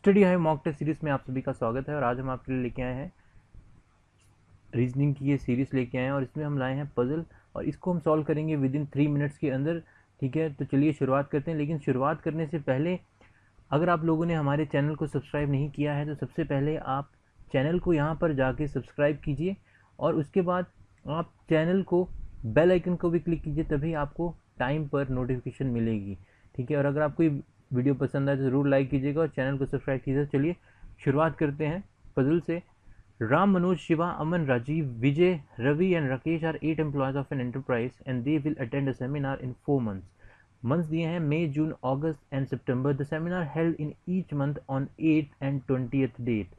Study high mock test series में आप सभी का स्वागत है। और आज हम आपके लिए लेके आए हैं रीजनिंग की ये सीरीज लेके आए हैं और इसमें हम लाए हैं पजल और इसको हम सॉल्व करेंगे विद इन 3 मिनट्स के अंदर। ठीक है, तो चलिए शुरुआत करते हैं। लेकिन शुरुआत करने से पहले अगर आप लोगों ने हमारे चैनल को सब्सक्राइब नहीं किया है तो सबसे पहले आप चैनल को यहाँ पर जाके सब्सक्राइब कीजिए और उसके बाद आप चैनल को बेल आइकन को भी क्लिक कीजिए, तभी आपको टाइम पर नोटिफिकेशन मिलेगी। ठीक है, और अगर आपको ये वीडियो पसंद आए तो ज़रूर लाइक कीजिएगा और चैनल को सब्सक्राइब कीजिए। चलिए शुरुआत करते हैं पजल से। Ram, Manoj, Shiva, Aman, Rajeev, Vijay, Ravi and Rakesh are 8 employees of an enterprise and they will attend a seminar in 4 months. Months दिए हैं May, June, August and September. The seminar held in each month on 8th and 20th date.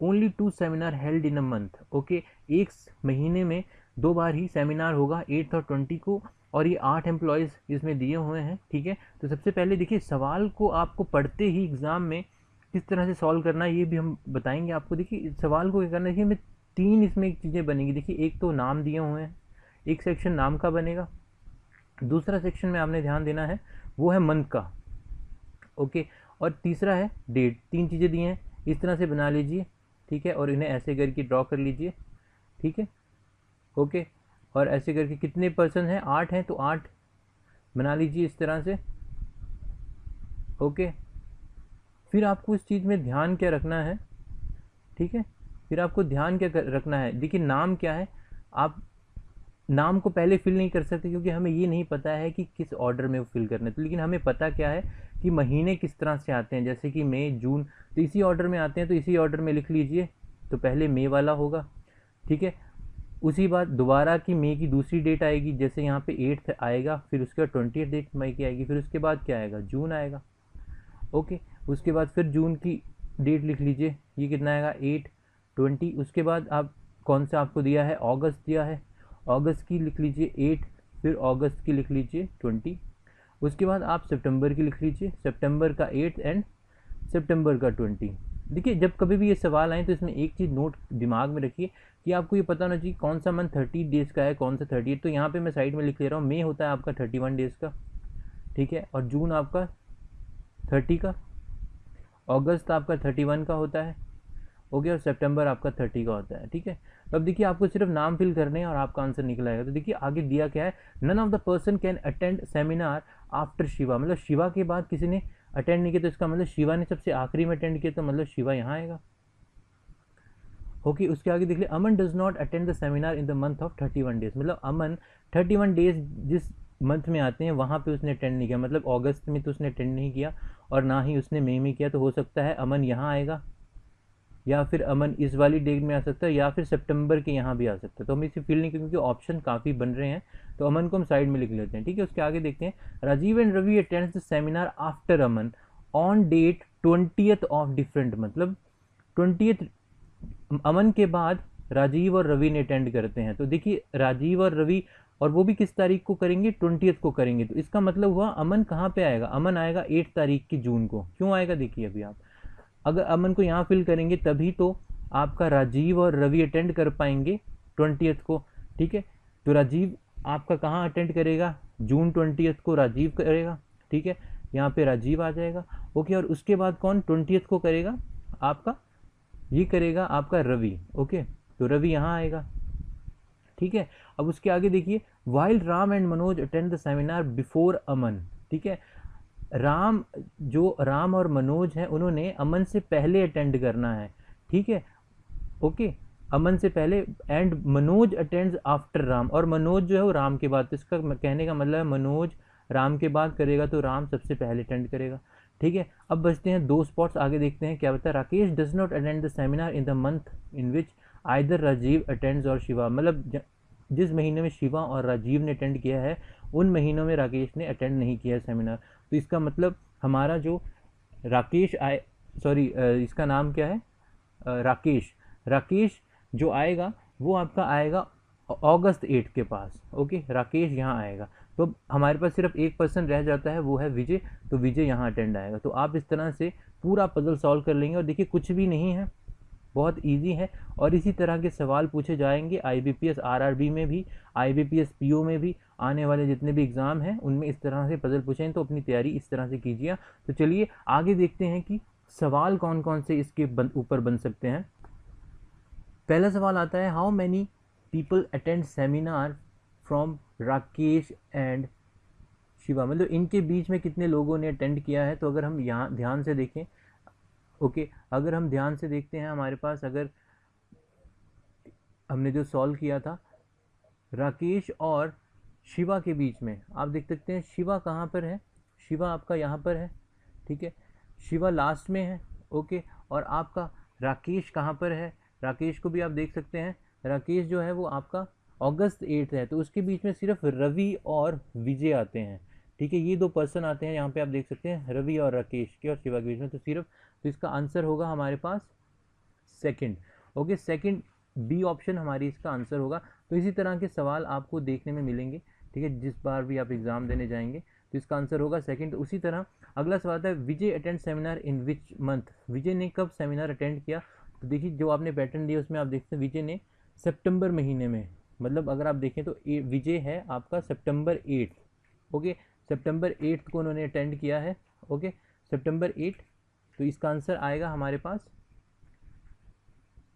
Only 2 seminar held in a month. Okay, एक महीने में 2 बार ही seminar होगा, 8 और 20 को, और ये 8 एम्प्लॉयज़ इसमें दिए हुए हैं। ठीक है, तो सबसे पहले देखिए सवाल को आपको पढ़ते ही एग्ज़ाम में किस तरह से सॉल्व करना है ये भी हम बताएंगे आपको। देखिए सवाल को क्या करना है, देखिए हमें 3 इसमें चीज़ें बनेंगी। देखिए एक तो नाम दिए हुए हैं, एक सेक्शन नाम का बनेगा, दूसरा सेक्शन में आपने ध्यान देना है वो है मंथ का। ओके, और तीसरा है डेट। 3 चीज़ें दी हैं, इस तरह से बना लीजिए। ठीक है, और इन्हें ऐसे करके ड्रॉ कर लीजिए। ठीक है, ओके, और ऐसे करके कितने पर्सन हैं, 8 हैं, तो 8 बना लीजिए इस तरह से। ओके, फिर आपको इस चीज़ में ध्यान क्या रखना है। ठीक है, फिर आपको ध्यान क्या रखना है, देखिए नाम क्या है, आप नाम को पहले फिल नहीं कर सकते क्योंकि हमें ये नहीं पता है कि किस ऑर्डर में वो फिल करना है। तो लेकिन हमें पता क्या है कि महीने किस तरह से आते हैं, जैसे कि मई, जून, तो इसी ऑर्डर में आते हैं, तो इसी ऑर्डर में लिख लीजिए। तो पहले मई वाला होगा। ठीक है, उसी बात दोबारा की मई की दूसरी डेट आएगी, जैसे यहाँ पे 8th आएगा, फिर उसके बाद 20th डेट मई की आएगी, फिर उसके बाद क्या आएगा, जून आएगा। ओके, उसके बाद फिर जून की डेट लिख लीजिए, ये कितना आएगा, 8, 20। उसके बाद आप कौन सा आपको दिया है, अगस्त दिया है, अगस्त की लिख लीजिए 8, फिर अगस्त की लिख लीजिए 20। उसके बाद आप सितंबर की लिख लीजिए, सितंबर का 8 एंड सितंबर का 20। देखिए जब कभी भी ये सवाल आए तो इसमें एक चीज़ नोट दिमाग में रखिए कि आपको ये पता होना चाहिए कौन सा मंथ 30 डेज़ का है, कौन सा 38। तो यहाँ पे मैं साइड में लिख ले रहा हूँ, मई होता है आपका 31 डेज़ का। ठीक है, और जून आपका 30 का, अगस्त आपका 31 का होता है। ओके, और सितंबर आपका 30 का होता है। ठीक है, तो अब देखिए आपको सिर्फ नाम फिल करने हैं और आपका आंसर निकल आएगा। तो देखिए आगे दिया क्या है, none of the person can attend seminar after Shiva, मतलब शिवा के बाद किसी ने अटेंड नहीं किया, तो इसका मतलब शिवा ने सबसे आखिरी में अटेंड किया, तो मतलब शिवा यहाँ आएगा। ओके, उसके आगे देख लिया, Aman does not attend the seminar in the month of 31 days, मतलब अमन 31 डेज जिस मंथ में आते हैं वहाँ पे उसने अटेंड नहीं किया, मतलब अगस्त में तो उसने अटेंड नहीं किया और ना ही उसने मई में किया। तो हो सकता है अमन यहाँ आएगा, या फिर अमन इस वाली डेट में आ सकता है, या फिर सितंबर के यहाँ भी आ सकता है। तो हम इसे फिल नहीं, क्योंकि ऑप्शन काफ़ी बन रहे हैं, तो अमन को हम साइड में लिख लेते हैं। ठीक है, उसके आगे देखते हैं, Rajiv and Ravi attends the seminar after Aman on date 20th of different, मतलब 20th अमन के बाद राजीव और रवि ने अटेंड करते हैं। तो देखिए राजीव और रवि, और वो भी किस तारीख को करेंगे, 20th को करेंगे। तो इसका मतलब हुआ अमन कहाँ पे आएगा, अमन आएगा 8 तारीख की जून को। क्यों आएगा, देखिए अभी आप अगर अमन को यहाँ फिल करेंगे तभी तो आपका राजीव और रवि अटेंड कर पाएंगे 20th को। ठीक है, तो राजीव आपका कहाँ अटेंड करेगा, जून 20th को राजीव करेगा। ठीक है, यहाँ पे राजीव आ जाएगा। ओके, और उसके बाद कौन 20th को करेगा, आपका ये करेगा आपका रवि। ओके, तो रवि यहाँ आएगा। ठीक है, अब उसके आगे देखिए, while Ram and Manoj attend the seminar before Aman. ठीक है, राम और मनोज हैं उन्होंने अमन से पहले अटेंड करना है। ठीक है, ओके, अमन से पहले, and Manoj attends after Ram, और मनोज जो है वो राम के बाद। तो इसका कहने का मतलब है मनोज राम के बाद करेगा, तो राम सबसे पहले अटेंड करेगा। ठीक है, अब बचते हैं 2 स्पॉट्स, आगे देखते हैं क्या बता है, Rakesh does not attend the seminar in the month in which either Rajiv attends और शिवा, मतलब जिस महीने में शिवा और राजीव ने अटेंड किया है उन महीनों में राकेश ने अटेंड नहीं किया है सेमिनार। तो इसका मतलब हमारा जो राकेश आए, सॉरी इसका नाम क्या है, राकेश, राकेश जो आएगा वो आपका आएगा अगस्त 8 के पास। ओके, राकेश यहाँ आएगा। तो हमारे पास सिर्फ एक पर्सन रह जाता है, वो है विजय, तो विजय यहाँ अटेंड आएगा। तो आप इस तरह से पूरा पजल सॉल्व कर लेंगे, और देखिए कुछ भी नहीं है, बहुत इजी है। और इसी तरह के सवाल पूछे जाएंगे IBPS RRB में भी, IBPS PO में भी, आने वाले जितने भी एग्ज़ाम हैं उनमें इस तरह से पजल पूछें, तो अपनी तैयारी इस तरह से कीजिए। तो चलिए आगे देखते हैं कि सवाल कौन कौन से इसके ऊपर बन सकते हैं। पहला सवाल आता है, how many people attend seminar from Rakesh and Shiva, मतलब इनके बीच में कितने लोगों ने अटेंड किया है। तो अगर हम यहाँ ध्यान से देखें, ओके, अगर हम ध्यान से देखते हैं हमारे पास, अगर हमने जो सॉल्व किया था राकेश और शिवा के बीच में, आप देख सकते हैं शिवा कहाँ पर है, शिवा आपका यहाँ पर है, ठीक है, शिवा लास्ट में है, ओके, और आपका राकेश कहाँ पर है, राकेश को भी आप देख सकते हैं, राकेश जो है वो आपका अगस्त 8 है, तो उसके बीच में सिर्फ रवि और विजय आते हैं, ठीक है, ये दो पर्सन आते हैं यहाँ पे, आप देख सकते हैं रवि और राकेश के और शिवा के बीच में, तो सिर्फ, तो इसका आंसर होगा हमारे पास second, okay, second b option हमारी इसका आंसर होगा। तो इसी तरह के सवाल आपको देखने में मिलेंगे, ठीक है, जिस बार भी आप एग्ज़ाम देने जाएंगे, तो इसका आंसर होगा सेकंड। तो उसी तरह अगला सवाल है, Vijay attend seminar in which month, Vijay ने कब सेमिनार अटेंड किया। तो देखिए जो आपने पैटर्न दिया उसमें आप देखते हैं विजय ने सितंबर महीने में, मतलब अगर आप देखें तो विजय है आपका सितंबर 8, ओके, सितंबर 8 को उन्होंने अटेंड किया है, ओके, सितंबर 8, तो इसका आंसर आएगा हमारे पास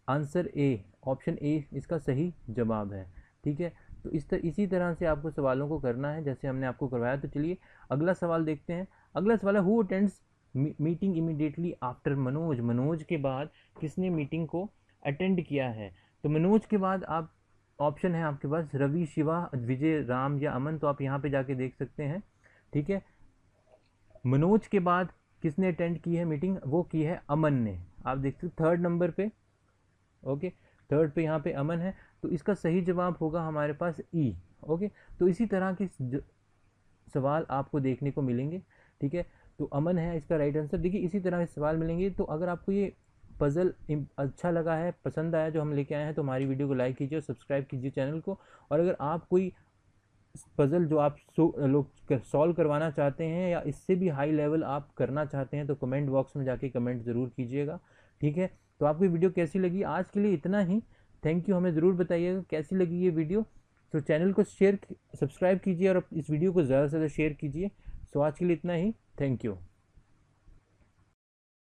आंसर ए, ऑप्शन ए इसका सही जवाब है, ठीक है। तो इसी तरह से आपको सवालों को करना है जैसे हमने आपको करवाया। तो चलिए अगला सवाल देखते हैं। अगला सवाल है, who attends meeting immediately after Manoj, Manoj के बाद किसने मीटिंग को अटेंड किया है। तो मनोज के बाद आप ऑप्शन है आपके पास रवि, शिवा, विजय, राम या अमन, तो आप यहाँ पे जाके देख सकते हैं, ठीक है। मनोज के बाद किसने अटेंड की है मीटिंग, वो की है अमन ने, आप देख सकते थर्ड नंबर पे, ओके, थर्ड पे यहाँ पे अमन है, तो इसका सही जवाब होगा हमारे पास ई, ओके। तो इसी तरह के सवाल आपको देखने को मिलेंगे, ठीक है, तो अमन है इसका राइट आंसर। देखिए इसी तरह के सवाल मिलेंगे। तो अगर आपको ये पज़ल अच्छा लगा है, पसंद आया जो हम लेके आए हैं, तो हमारी वीडियो को लाइक कीजिए और सब्सक्राइब कीजिए चैनल को। और अगर आप कोई पज़ल जो आप लोग सॉल्व करवाना चाहते हैं या इससे भी हाई लेवल आप करना चाहते हैं, तो कमेंट बॉक्स में जाके कमेंट ज़रूर कीजिएगा, ठीक है। तो आपको वीडियो कैसी लगी, आज के लिए इतना ही, थैंक यू, हमें ज़रूर बताइएगा कैसी लगी ये वीडियो। तो चैनल को सब्सक्राइब कीजिए और इस वीडियो को ज़्यादा से ज़्यादा शेयर कीजिए। सो आज के लिए इतना ही, थैंक यू।